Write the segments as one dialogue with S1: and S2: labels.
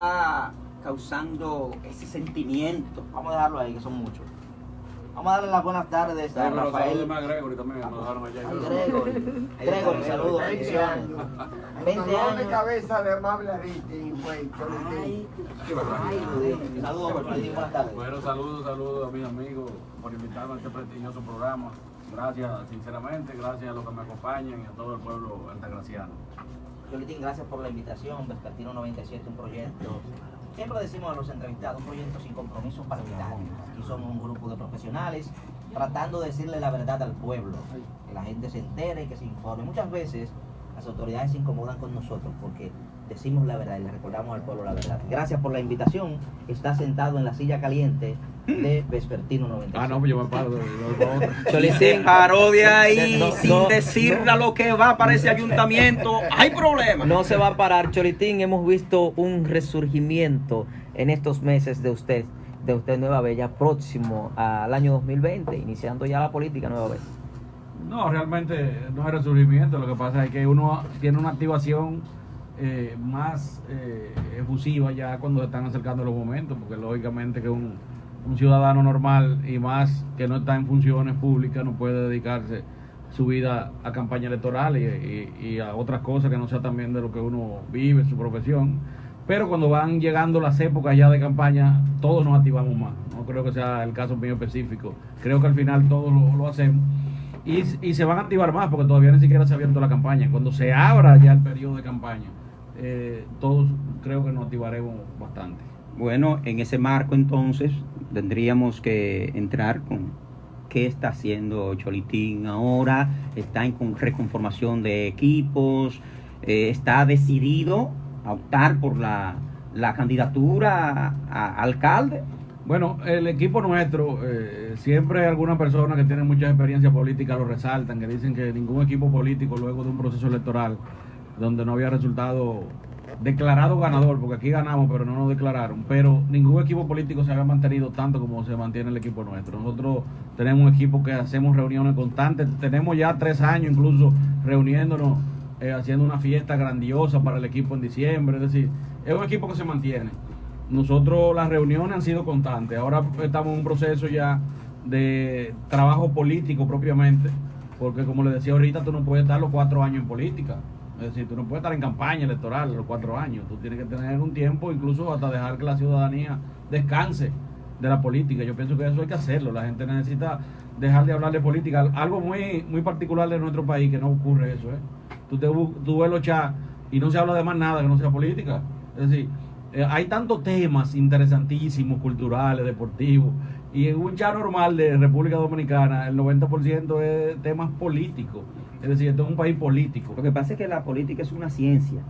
S1: está causando ese sentimiento.
S2: Vamos a dejarlo ahí, que son muchos. Vamos a darle las buenas tardes a Rafael.
S3: A Gregory también, nos dejaron allá.
S2: Gregory, saludos, bendiciones. 20
S4: de
S2: años.
S4: cabeza de amable Aristi, güey.
S2: Saludos, Cholitín, buenas tardes.
S3: Bueno, saludos a mis amigos por invitarme a este prestigioso programa. Gracias, sinceramente, gracias a los que me acompañan y a todo el pueblo altagraciano.
S2: Cholitín, gracias por la invitación. Vespertino 97, un proyecto. Siempre decimos a los entrevistados, un proyecto sin compromisos partidarios. Aquí somos un grupo de profesionales tratando de decirle la verdad al pueblo, que la gente se entere y que se informe. Muchas veces las autoridades se incomodan con nosotros porque decimos la verdad y le recordamos al pueblo la verdad. Gracias por la invitación. Está sentado en la silla caliente de Vespertino 97.
S3: Ah, no, pues yo me paro.
S1: Cholitín paró de ahí
S5: No,
S1: sin
S5: no,
S1: decirle a lo que va para ese ayuntamiento. Hay problemas.
S5: No se va a parar, Cholitín. Hemos visto un resurgimiento en estos meses de usted Nueva Bella, próximo al año 2020, iniciando ya la política Nueva Bella.
S3: No, realmente no es resurgimiento. Lo que pasa es que uno tiene una activación más efusiva ya cuando se están acercando los momentos, porque lógicamente que un ciudadano normal y más que no está en funciones públicas no puede dedicarse su vida a campaña electoral y a otras cosas que no sea también de lo que uno vive, su profesión. Pero cuando van llegando las épocas ya de campaña, todos nos activamos más. No creo que sea el caso mío específico. Creo que al final todos lo hacemos. Y se van a activar más porque todavía ni siquiera se ha abierto la campaña. Cuando se abra ya el periodo de campaña, todos creo que nos activaremos bastante.
S1: Bueno, en ese marco entonces tendríamos que entrar con qué está haciendo Cholitín ahora. Está en reconformación de equipos, está decidido a optar por la candidatura a alcalde.
S3: Bueno, el equipo nuestro, siempre algunas personas que tienen mucha experiencia política lo resaltan, que dicen que ningún equipo político luego de un proceso electoral donde no había resultado declarado ganador, porque aquí ganamos pero no nos declararon, pero ningún equipo político se había mantenido tanto como se mantiene el equipo nuestro. Nosotros tenemos un equipo que hacemos reuniones constantes, tenemos ya 3 años incluso reuniéndonos, haciendo una fiesta grandiosa para el equipo en diciembre, es decir, es un equipo que se mantiene. Nosotros las reuniones han sido constantes, ahora estamos en un proceso ya de trabajo político propiamente, porque como les decía ahorita, tú no puedes estar los 4 años en política. Es decir, tú no puedes estar en campaña electoral los 4 años. Tú tienes que tener un tiempo, incluso hasta dejar que la ciudadanía descanse de la política. Yo pienso que eso hay que hacerlo. La gente necesita dejar de hablar de política. Algo muy, muy particular de nuestro país, que no ocurre eso. Tú ves los chats y no se habla de más nada que no sea política. Es decir, hay tantos temas interesantísimos, culturales, deportivos. Y en un chat normal de República Dominicana, el 90% es temas políticos. Es decir, esto es un país político.
S1: Lo que pasa es que la política es una ciencia.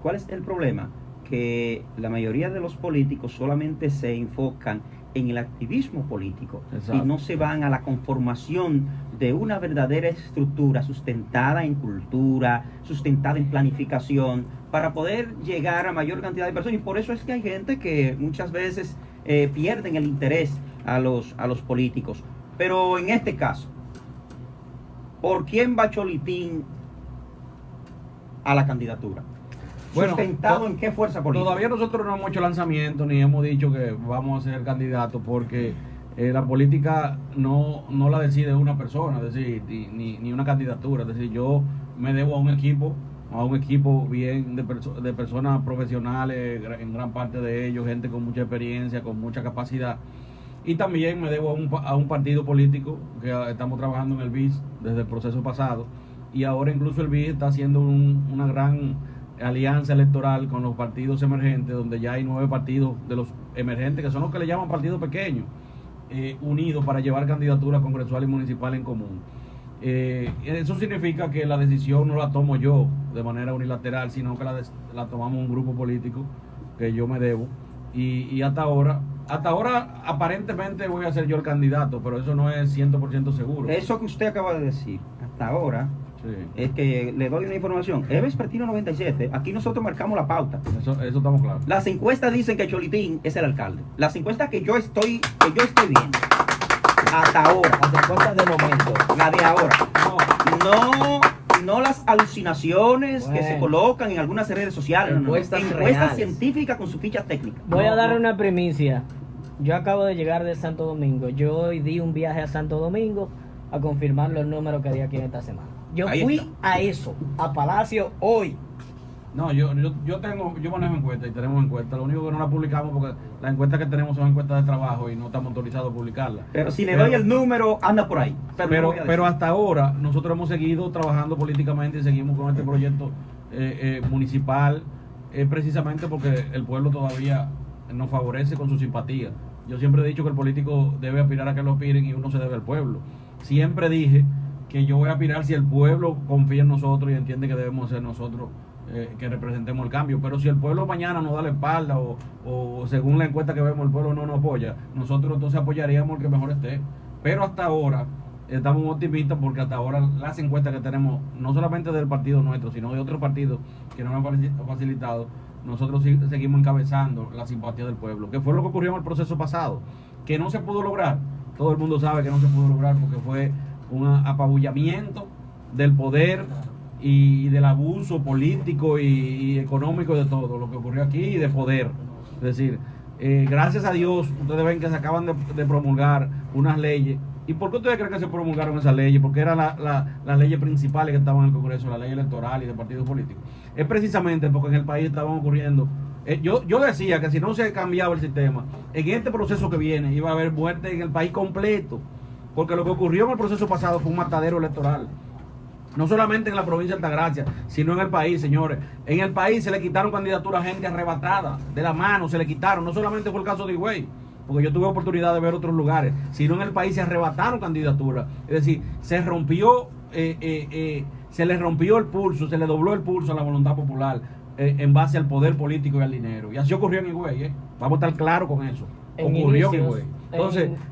S1: ¿Cuál es el problema? Que la mayoría de los políticos solamente se enfocan en el activismo político. Exacto. Y no se van a la conformación de una verdadera estructura sustentada en cultura, sustentada en planificación, para poder llegar a mayor cantidad de personas. Y por eso es que hay gente que muchas veces pierden el interés a los políticos. Pero en este caso, ¿por quién va Cholitín a la candidatura?
S3: Bueno,
S1: ¿sustentado en qué fuerza política?
S3: Todavía nosotros no hemos hecho lanzamiento ni hemos dicho que vamos a ser candidatos, porque la política no la decide una persona, es decir, ni una candidatura. Es decir, yo me debo a un equipo bien de personas profesionales, en gran parte de ellos, gente con mucha experiencia, con mucha capacidad. Y también me debo a un partido político que estamos trabajando en el BIS desde el proceso pasado. Y ahora incluso el BIS está haciendo una gran alianza electoral con los partidos emergentes, donde ya hay 9 partidos de los emergentes, que son los que le llaman partidos pequeños, unidos para llevar candidaturas congresual y municipal en común. Eso significa que la decisión no la tomo yo de manera unilateral, sino que la tomamos un grupo político que yo me debo. Y hasta ahora aparentemente voy a ser yo el candidato, pero eso no es 100% seguro.
S1: Eso que usted acaba de decir, hasta ahora, sí, es que le doy una información. Es Vespertino 97, aquí nosotros marcamos la pauta.
S3: Eso estamos claros.
S1: Las encuestas dicen que Cholitín es el alcalde. Las encuestas que yo estoy viendo, hasta ahora, las encuestas de momento, la de ahora, no las alucinaciones que se colocan en algunas redes sociales.
S5: Encuestas
S1: Encuestas científicas con su ficha técnica.
S6: Voy a dar una primicia. Yo acabo de llegar de Santo Domingo. Yo hoy di un viaje a Santo Domingo a confirmar los números que di aquí en esta semana. Yo
S1: Ahí
S6: fui
S1: está.
S6: a eso, a Palacio hoy.
S3: No, yo manejo encuestas y tenemos encuestas. Lo único que no la publicamos porque las encuestas que tenemos son encuestas de trabajo y no estamos autorizados a publicarlas.
S1: Pero si le doy el número, anda por ahí. No voy a decir.
S3: Pero hasta ahora nosotros hemos seguido trabajando políticamente y seguimos con este proyecto municipal precisamente porque el pueblo todavía nos favorece con su simpatía. Yo siempre he dicho que el político debe aspirar a que lo aspiren y uno se debe al pueblo. Siempre dije que yo voy a aspirar si el pueblo confía en nosotros y entiende que debemos ser nosotros que representemos el cambio. Pero si el pueblo mañana nos da la espalda o según la encuesta que vemos el pueblo no nos apoya, nosotros entonces apoyaríamos el que mejor esté. Pero hasta ahora estamos optimistas porque hasta ahora las encuestas que tenemos, no solamente del partido nuestro, sino de otros partidos que nos han facilitado, nosotros seguimos encabezando la simpatía del pueblo, que fue lo que ocurrió en el proceso pasado, que no se pudo lograr. Todo el mundo sabe que no se pudo lograr porque fue un apabullamiento del poder y del abuso político y económico de todo lo que ocurrió aquí y de poder. Es decir, gracias a Dios, ustedes ven que se acaban de promulgar unas leyes. ¿Y por qué ustedes creen que se promulgaron esas leyes? Porque eran las leyes principales que estaban en el Congreso, la ley electoral y de partidos políticos. Es precisamente porque en el país estaban ocurriendo. Yo decía que si no se cambiaba el sistema, en este proceso que viene iba a haber muerte en el país completo. Porque lo que ocurrió en el proceso pasado fue un matadero electoral. No solamente en la provincia de Altagracia, sino en el país, señores. En el país se le quitaron candidaturas a gente arrebatada, de la mano, se le quitaron. No solamente fue el caso de Higüey, porque yo tuve oportunidad de ver otros lugares, sino en el país se arrebataron candidaturas. Es decir, se rompió, se le rompió el pulso, se le dobló el pulso a la voluntad popular en base al poder político y al dinero. Y así ocurrió en Higüey, Vamos a estar claros con eso. Ocurrió en Higüey.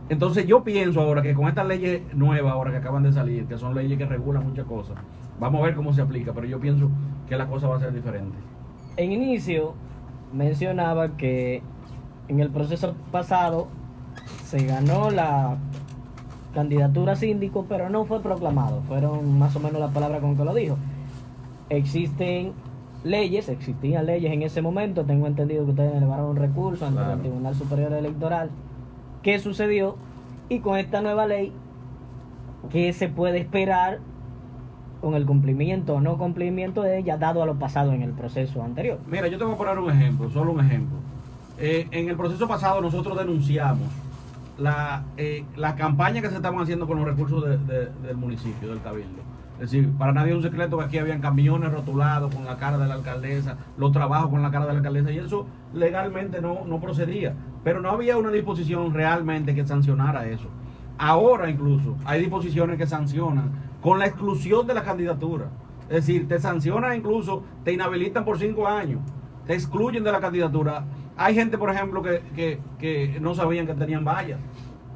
S3: Entonces yo pienso ahora que con estas leyes nuevas ahora que acaban de salir, que son leyes que regulan muchas cosas, vamos a ver cómo se aplica, pero yo pienso que la cosa va a ser diferente.
S6: En inicio mencionaba que en el proceso pasado se ganó la candidatura a síndico, pero no fue proclamado. Fueron más o menos las palabras con que lo dijo. Existían leyes en ese momento. Tengo entendido que ustedes elevaron un recurso ante el Tribunal Superior Electoral. ¿Qué sucedió? Y con esta nueva ley, ¿qué se puede esperar con el cumplimiento o no cumplimiento de ella, dado a lo pasado en el proceso anterior?
S3: Mira, yo te voy a poner un ejemplo, solo un ejemplo. En el proceso pasado nosotros denunciamos la campaña que se estaban haciendo con los recursos del municipio, del cabildo. Es decir, para nadie es un secreto que aquí habían camiones rotulados con la cara de la alcaldesa, los trabajos con la cara de la alcaldesa, y eso legalmente no procedía. Pero no había una disposición realmente que sancionara eso. Ahora incluso hay disposiciones que sancionan con la exclusión de la candidatura. Es decir, te sancionan incluso, te inhabilitan por 5 años, te excluyen de la candidatura. Hay gente, por ejemplo, que no sabían que tenían vallas.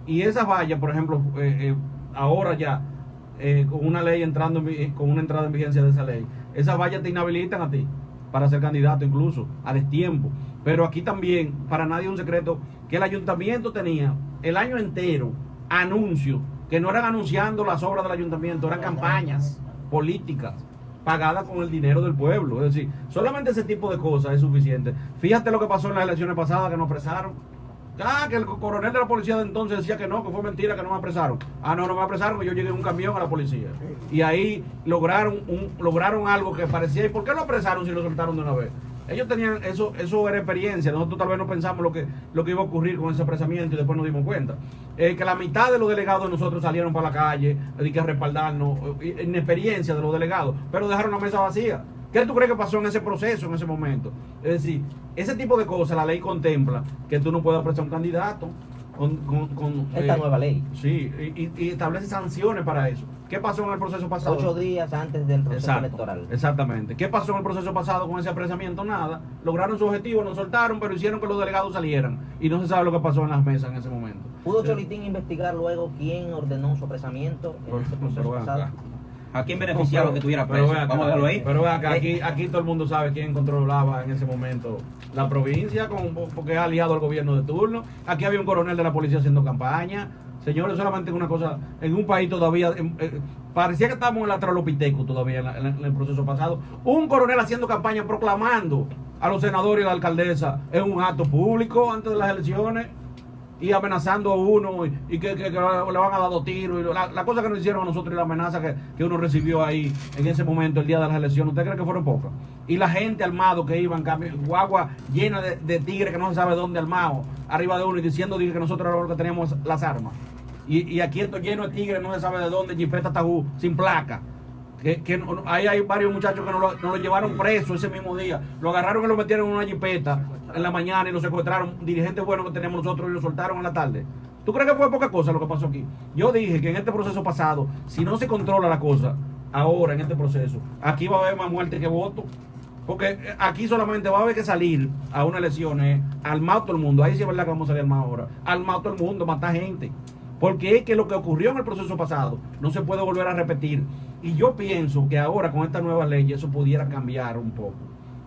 S3: Y esas vallas, por ejemplo, ahora ya, con una ley con una entrada en vigencia de esa ley, esas vallas te inhabilitan a ti para ser candidato incluso a destiempo. Pero aquí también, para nadie es un secreto, que el ayuntamiento tenía el año entero anuncios, que no eran anunciando las obras del ayuntamiento, eran campañas políticas pagadas con el dinero del pueblo. Es decir, solamente ese tipo de cosas es suficiente. Fíjate lo que pasó en las elecciones pasadas, que nos apresaron. Que el coronel de la policía de entonces decía que fue mentira, que no me apresaron. No me apresaron, que yo llegué en un camión a la policía. Y ahí lograron algo que parecía, ¿y por qué lo apresaron si lo soltaron de una vez? Ellos tenían, eso era experiencia. Nosotros tal vez no pensamos lo que iba a ocurrir con ese apresamiento y después nos dimos cuenta. Que la mitad de los delegados de nosotros salieron para la calle, que a respaldarnos, en experiencia de los delegados, pero dejaron la mesa vacía. ¿Qué tú crees que pasó en ese proceso, en ese momento? Es decir, ese tipo de cosas la ley contempla que tú no puedes apresar un candidato con
S2: esta nueva ley.
S3: Sí, y establece sanciones para eso. ¿Qué pasó en el proceso pasado?
S2: 8 días antes del proceso electoral.
S3: Exactamente. ¿Qué pasó en el proceso pasado con ese apresamiento? Nada. Lograron su objetivo, nos soltaron, pero hicieron que los delegados salieran. Y no se sabe lo que pasó en las mesas en ese momento.
S2: ¿Pudo Cholitín investigar luego quién ordenó su apresamiento en ese proceso pasado?
S1: ¿A quién beneficiaba que tuviera
S3: pero
S1: preso? Vamos a verlo ahí.
S3: Pero vea que aquí todo el mundo sabe quién controlaba en ese momento la provincia, porque es aliado al gobierno de turno. Aquí había un coronel de la policía haciendo campaña. Señores, solamente una cosa, en un país todavía, parecía que estábamos en la Tralopiteco todavía en el proceso pasado. Un coronel haciendo campaña proclamando a los senadores y a la alcaldesa en un acto público antes de las elecciones y amenazando a uno y que le van a dar 2 tiros. Y la cosa que nos hicieron a nosotros y la amenaza que uno recibió ahí en ese momento, el día de las elecciones, ¿usted cree que fueron pocas? Y la gente armado que iban, guagua llena de tigres que no se sabe dónde armado, arriba de uno y diciendo que nosotros éramos los que teníamos las armas. Y aquí esto lleno de tigres, no se sabe de dónde, jipeta Tajú, sin placa. Ahí hay varios muchachos que nos lo llevaron preso ese mismo día. Lo agarraron y lo metieron en una jipeta en la mañana y lo secuestraron. Dirigentes buenos que teníamos nosotros y lo soltaron en la tarde. ¿Tú crees que fue poca cosa lo que pasó aquí? Yo dije que en este proceso pasado, si no se controla la cosa, ahora en este proceso, aquí va a haber más muerte que votos. Porque aquí solamente va a haber que salir a unas elecciones, armado todo el mundo. Ahí sí es verdad que vamos a salir armados ahora. Armado todo el mundo, matar gente. Porque es que lo que ocurrió en el proceso pasado no se puede volver a repetir. Y yo pienso que ahora con esta nueva ley eso pudiera cambiar un poco.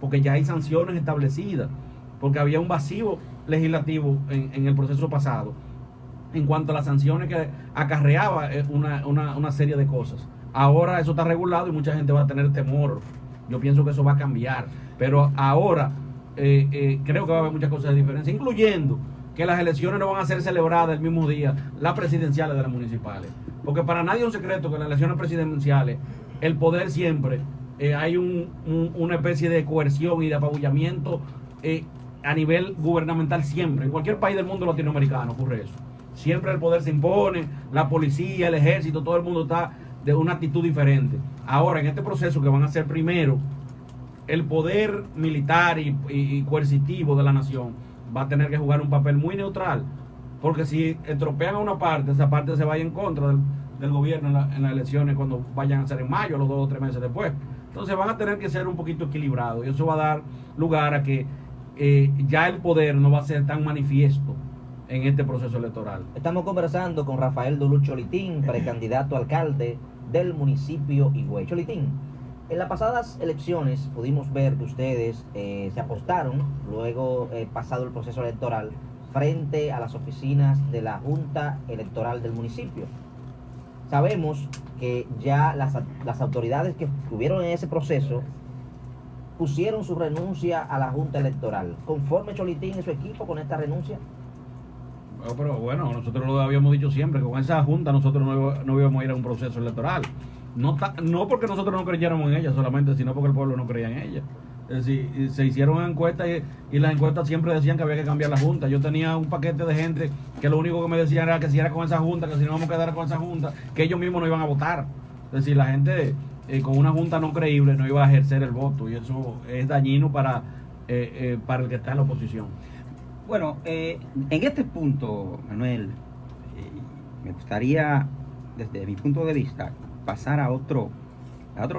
S3: Porque ya hay sanciones establecidas. Porque había un vacío legislativo en el proceso pasado. En cuanto a las sanciones que acarreaba una serie de cosas. Ahora eso está regulado y mucha gente va a tener temor. Yo pienso que eso va a cambiar. Pero ahora creo que va a haber muchas cosas de diferencia. Incluyendo que las elecciones no van a ser celebradas el mismo día, las presidenciales de las municipales. Porque para nadie es un secreto que en las elecciones presidenciales, el poder siempre, hay una especie de coerción y de apabullamiento a nivel gubernamental siempre. En cualquier país del mundo latinoamericano ocurre eso. Siempre el poder se impone, la policía, el ejército, todo el mundo está de una actitud diferente. Ahora, en este proceso que van a ser primero, el poder militar y coercitivo de la nación va a tener que jugar un papel muy neutral, porque si estropean a una parte, esa parte se vaya en contra del gobierno en las elecciones cuando vayan a ser en mayo, los 2 o 3 meses después. Entonces van a tener que ser un poquito equilibrados y eso va a dar lugar a que ya el poder no va a ser tan manifiesto en este proceso electoral.
S2: Estamos conversando con Rafael Dulú Cholitín, precandidato a alcalde del municipio Higüey. Cholitín, en las pasadas elecciones pudimos ver que ustedes se apostaron, luego pasado el proceso electoral, frente a las oficinas de la Junta Electoral del municipio. Sabemos que ya las autoridades que estuvieron en ese proceso pusieron su renuncia a la Junta Electoral. ¿Conforme Cholitín y su equipo con esta renuncia?
S3: Pero bueno, nosotros lo habíamos dicho siempre, que con esa Junta nosotros no íbamos a ir a un proceso electoral. No porque nosotros no creyéramos en ella solamente, sino porque el pueblo no creía en ella. Es decir, se hicieron encuestas y las encuestas siempre decían que había que cambiar la Junta. Yo tenía un paquete de gente que lo único que me decían era que si era con esa Junta, que si no vamos a quedar con esa Junta, que ellos mismos no iban a votar. Es decir, la gente con una Junta no creíble no iba a ejercer el voto y eso es dañino para el que está en la oposición.
S1: Bueno, en este punto, Manuel, me gustaría, desde mi punto de vista, pasar a otro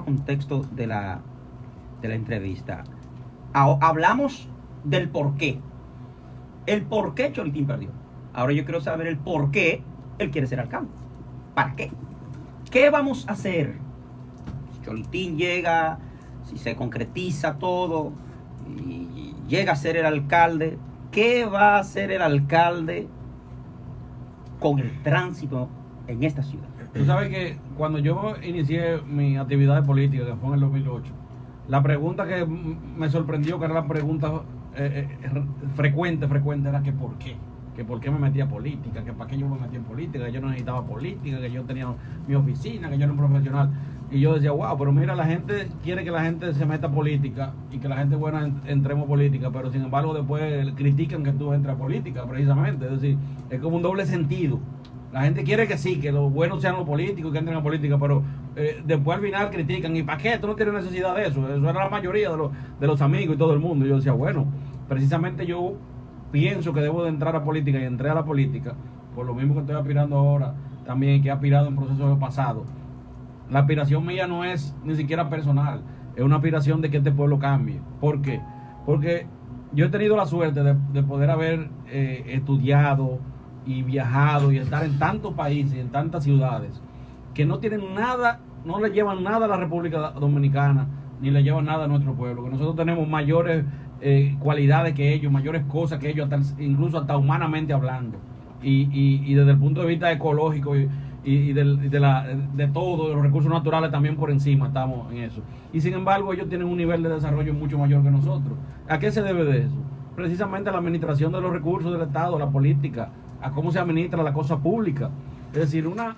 S1: contexto de la entrevista. Hablamos del por qué. El por qué Cholitín perdió. Ahora yo quiero saber el por qué él quiere ser alcalde. ¿Para qué? ¿Qué vamos a hacer? Si Cholitín llega, si se concretiza todo y llega a ser el alcalde, ¿qué va a hacer el alcalde con el tránsito en esta ciudad?
S3: Tú sabes que cuando yo inicié mi actividad política, que fue en el 2008, la pregunta que me sorprendió, que era la pregunta frecuente, era que ¿por qué? Que por qué me metía a política, que para qué yo me metía en política, que yo no necesitaba política, que yo tenía mi oficina, que yo era un profesional. Y yo decía, wow, pero mira, la gente quiere que la gente se meta a política y que la gente buena entremos a política, pero sin embargo después critican que tú entres a política, precisamente. Es decir, es como un doble sentido. La gente quiere que sí, que los buenos sean los políticos, que entren a política, pero después al final critican. ¿Y para qué? Tú no tienes necesidad de eso. Eso era la mayoría de los amigos y todo el mundo. Y yo decía, bueno, precisamente yo pienso que debo de entrar a política y entré a la política, por lo mismo que estoy aspirando ahora, también que he aspirado en procesos pasados. La aspiración mía no es ni siquiera personal, es una aspiración de que este pueblo cambie. ¿Por qué? Porque yo he tenido la suerte de poder haber estudiado y viajado y estar en tantos países y en tantas ciudades que no tienen nada no le llevan nada a la República Dominicana, ni le llevan nada a nuestro pueblo, que nosotros tenemos mayores cualidades que ellos, mayores cosas que ellos, incluso hasta humanamente hablando, y desde el punto de vista ecológico de todo, de los recursos naturales también por encima estamos en eso. Y sin embargo ellos tienen un nivel de desarrollo mucho mayor que nosotros. ¿A qué se debe de eso? Precisamente a la administración de los recursos del Estado, la política, a cómo se administra la cosa pública. Es decir, una